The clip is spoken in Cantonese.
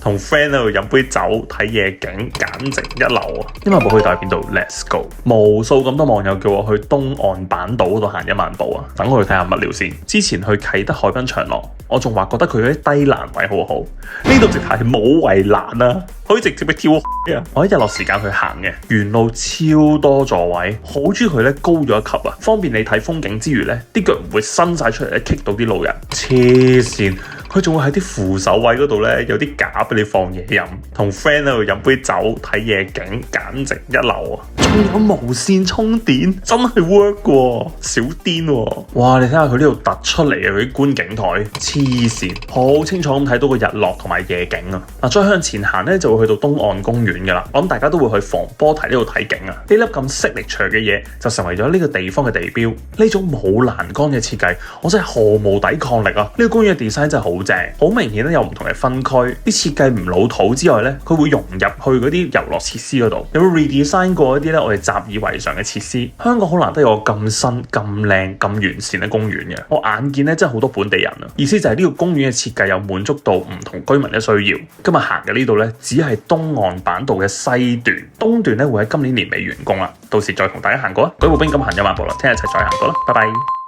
同 friend 喺度飲杯酒睇夜景，簡直一流啊！今日冇去到邊度 ，Let's go！ 無數咁多網友叫我去東岸板島嗰度行1萬步啊！等我去睇下物料先。之前去啟德海濱長廊，我仲話覺得佢嗰啲低欄位好好，呢度直頭係冇圍欄啊，可以直接去跳啊！我喺日落時間去行嘅，沿路超多座位，好中意佢咧高咗一級啊，方便你睇風景之餘咧，啲腳唔會伸晒出嚟咧棘到啲路人，黐線！佢仲會喺啲扶手位嗰度咧，有啲架俾你放嘢飲，同 friend 喺度飲杯酒睇夜景，簡直一流啊！仲有無線充電，真係 work 喎，少癲喎！哇，你睇下佢呢度突出嚟嘅佢啲觀景台，黐線，好清楚咁睇到個日落同埋夜景啊！嗱，再向前行咧，就會去到東岸公園噶啦。我諗大家都會去防波堤呢度睇景啊！呢粒咁signature嘅嘢就成為咗呢個地方嘅地標。呢種冇欄杆嘅設計，我真係毫無抵抗力啊！呢個公園嘅 design 真係好正，好明顯咧有唔同嘅分區，啲設計唔老土之外咧，佢會融入去嗰啲遊樂設施嗰度，有 redesign 過一啲咧我哋習以為常嘅設施。香港好難得有個咁新、咁靚、咁完善嘅公園嘅，我眼見咧真係好多本地人啊！意思就係呢個公園嘅設計有滿足到唔同居民嘅需要。今日行嘅呢度咧，只係東岸板道嘅西段，東段咧會喺今年年尾完工啦，到時再同大家行過啊！舉步兵咁行1萬步啦，聽日一齊再行過啦，拜拜。